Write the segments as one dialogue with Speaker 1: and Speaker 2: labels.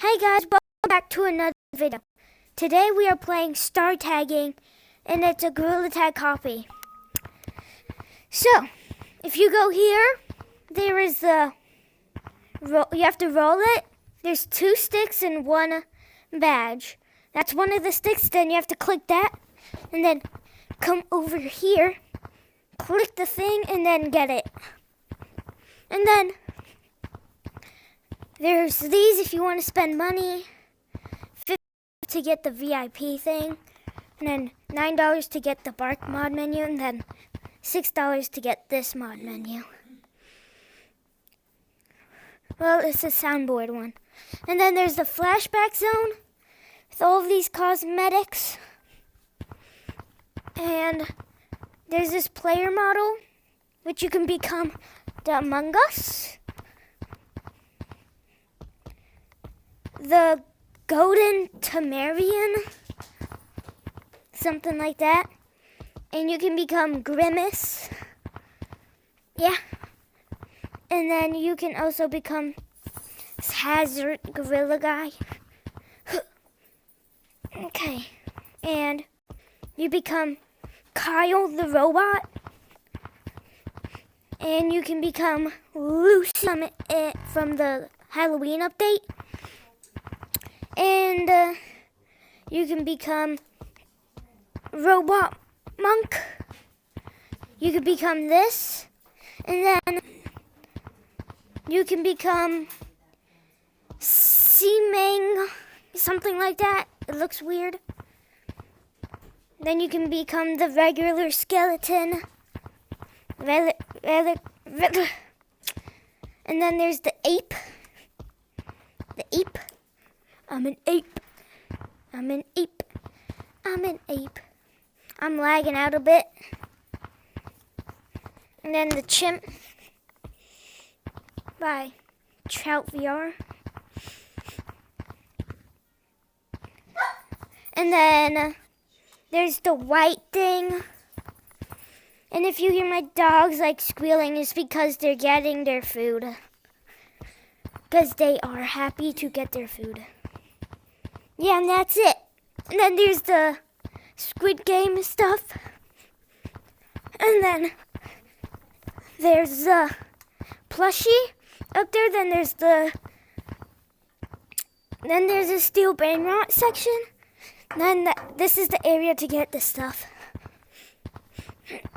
Speaker 1: Hey guys, welcome back to another video. Today we are playing star tagging, and it's a Gorilla Tag copy. So, if you go here, there is the, you have to roll it. There's 2 sticks and 1 badge. That's one of the sticks, then you have to click that, and then come over here, click the thing, and then get it. And then there's these if you want to spend money, $50 to get the VIP thing, and then $9 to get the bark mod menu, and then $6 to get this mod menu. Well, it's a soundboard one. And then there's the flashback zone with all of these cosmetics. And there's this player model, which you can become the Among Us, the Golden Tamarian, something like that. And you can become Grimace. Yeah. And then you can also become this Hazard Gorilla guy. Okay. And you become Kyle the robot. And you can become Lucy from the Halloween update. And you can become Robot Monk. You can become this. And then you can become Seamang, something like that. It looks weird. Then you can become the regular skeleton. And then there's the ape. The ape. I'm an ape. I'm an ape. I'm an ape. I'm lagging out a bit. And then the chimp by Trout VR. And then there's the white thing. And if you hear my dogs like squealing, it's because they're getting their food. Because they are happy to get their food. Yeah, and that's it. And then there's the Squid Game stuff. And then there's the plushie up there. Then there's a steel brain rot section. Then this is the area to get the stuff.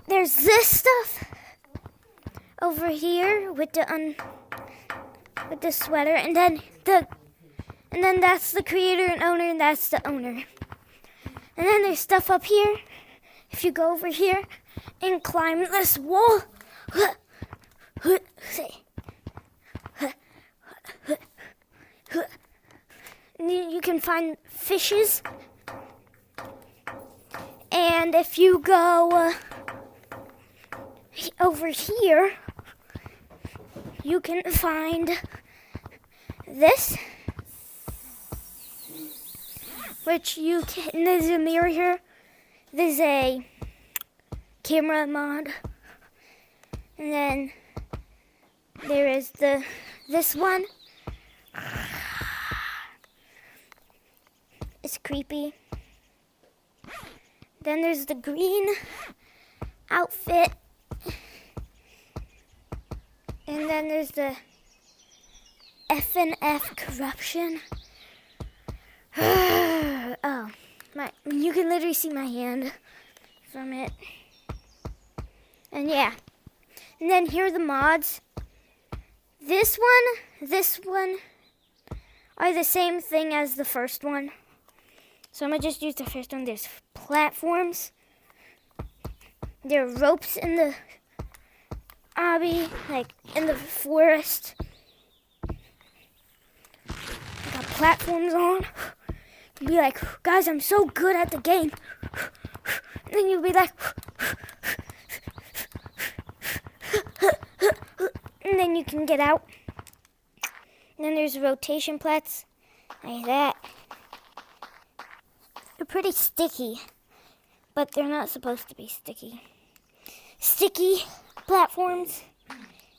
Speaker 1: There's this stuff over here with the sweater, and then that's the creator and owner, and that's the owner. And then there's stuff up here. If you go over here and climb this wall, you can find fishes. And if you go over here, you can find this, which you can, there's a mirror here, there's a camera mod, and then there is this one. It's creepy. Then there's the green outfit. And then there's the F&F corruption. Oh, you can literally see my hand from it. And yeah. And then here are the mods. This one are the same thing as the first one. So I'm going to just use the first one. There's platforms. There are ropes in the obby, like in the forest. Got platforms on. You'll be like, guys, I'm so good at the game. And then you'll be like, and then you can get out. And then there's rotation plats like that. They're pretty sticky, but they're not supposed to be sticky. Sticky platforms,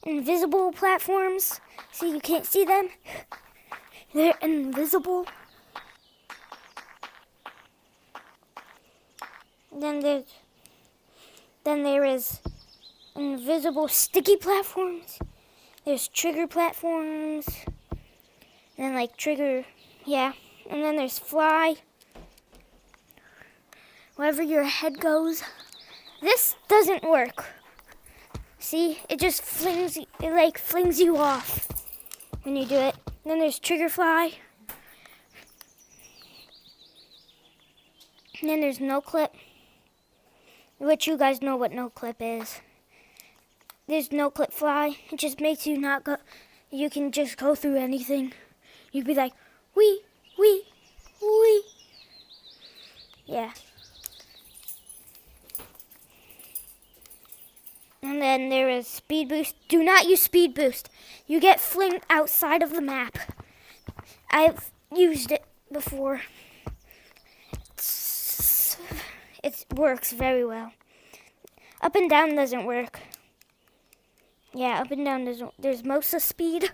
Speaker 1: invisible platforms, so you can't see them. They're invisible. Then there is invisible sticky platforms. There's trigger platforms. And then like trigger, yeah. And then there's fly. Wherever your head goes. This doesn't work. See, it just flings you off when you do it. Then there's trigger fly. And then there's no clip, which you guys know what no clip is. There's no clip fly. It just makes you not go. You can just go through anything. You'd be like, wee, wee, wee. Yeah. And then there is speed boost. Do not use speed boost. You get flinged outside of the map. I've used it before. It works very well. Up and down doesn't work. Yeah, up and down doesn't. There's most of speed.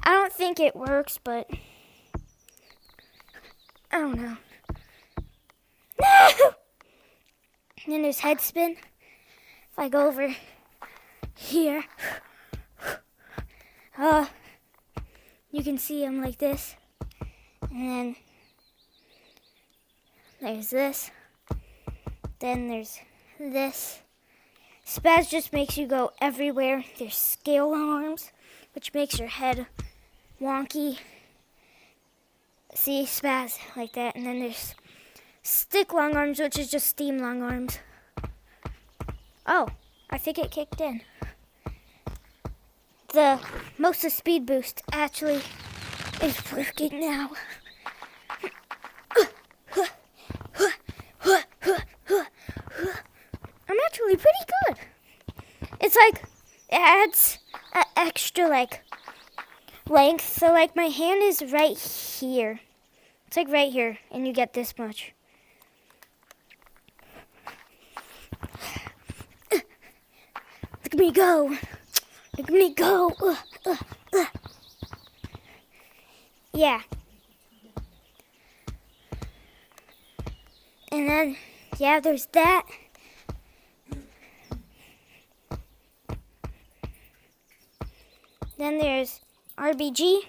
Speaker 1: I don't think it works, but I don't know. No! And then there's head spin. If I go over here, you can see I'm like this. And then there's this. Then there's this. Spaz just makes you go everywhere. There's scale arms, which makes your head wonky. See, spaz, like that. And then there's stick long arms, which is just steam long arms. Oh, I think it kicked in. The most of speed boost actually is working now. I'm actually pretty good. It's like, it adds an extra length. So like my hand is right here. It's like right here, and you get this much. Look at me go. Look at me go. Yeah. And then, yeah, there's that. Then there's RBG.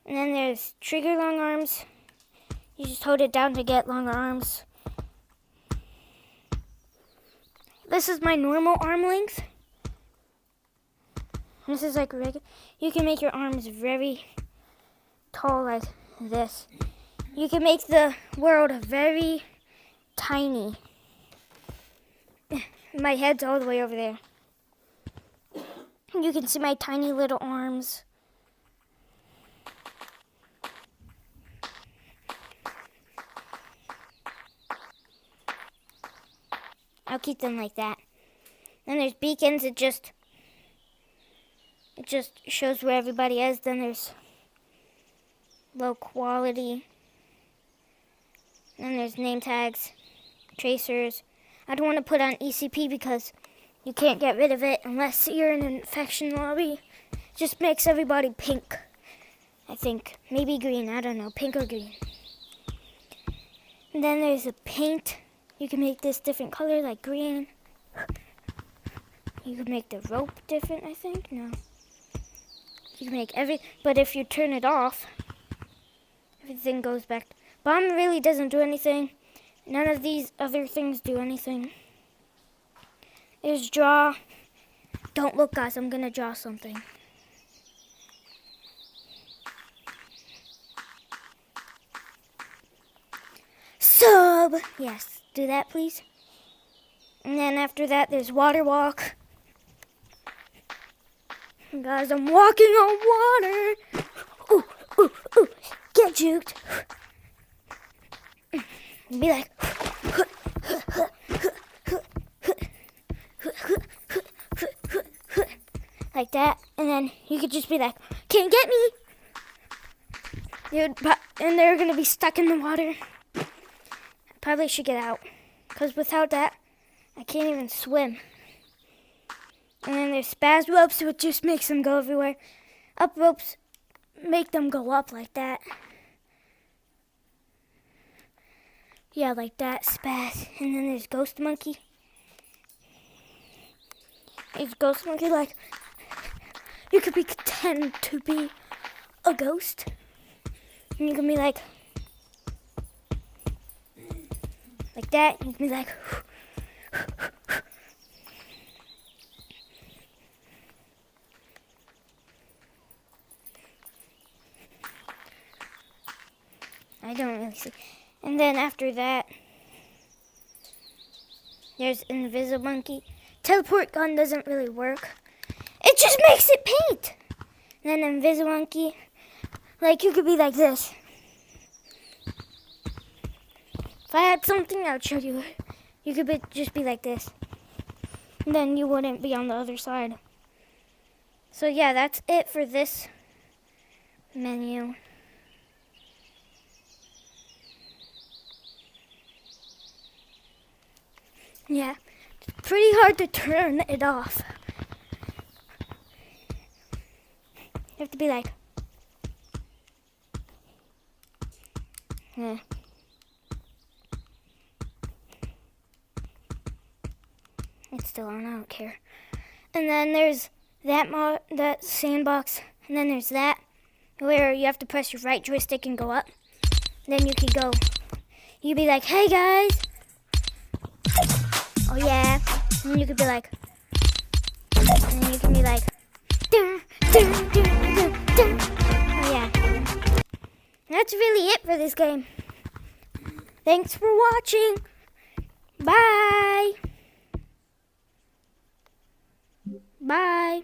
Speaker 1: And then there's trigger long arms. You just hold it down to get longer arms. This is my normal arm length. This is like regular. You can make your arms very tall like this. You can make the world very tiny. My head's all the way over there. You can see my tiny little arms. I'll keep them like that. Then there's beacons. It just shows where everybody is. Then there's low quality. Then there's name tags, tracers. I don't want to put on ECP because you can't get rid of it unless you're in an infection lobby. It just makes everybody pink, I think. Maybe green, I don't know, pink or green. And then there's a paint. You can make this different color, like green. You can make the rope different, I think. No. You can make but if you turn it off, everything goes back. Bomb really doesn't do anything. None of these other things do anything. There's draw. Don't look, guys, I'm gonna draw something. Sub! Yes, do that, please. And then after that, there's water walk. Guys, I'm walking on water. Ooh, ooh, ooh. Get juked. Be like, like that, and then you could just be like, can't get me. and they're gonna be stuck in the water. I probably should get out, because without that, I can't even swim. And then there's spaz ropes, which just makes them go everywhere. Up ropes make them go up like that. Yeah, like that, spaz. And then there's ghost monkey. There's ghost monkey, like, you could pretend to be a ghost. And you can be like that. You can be like, I don't really see. And then after that, there's invisible monkey. Teleport gun doesn't really work. It just makes it paint. And then invisible monkey, like you could be like this. If I had something, I would show you. You could just be like this. And then you wouldn't be on the other side. So yeah, that's it for this menu. Yeah, it's pretty hard to turn it off. You have to be like, yeah. It's still on, I don't care. And then there's that sandbox, and then there's that, where you have to press your right joystick and go up. Then you can go, you be like, hey guys. Oh yeah. And you could be like, and then you can be like, dun, dun, dun, dun, dun. Oh yeah. That's really it for this game. Thanks for watching. Bye. Bye.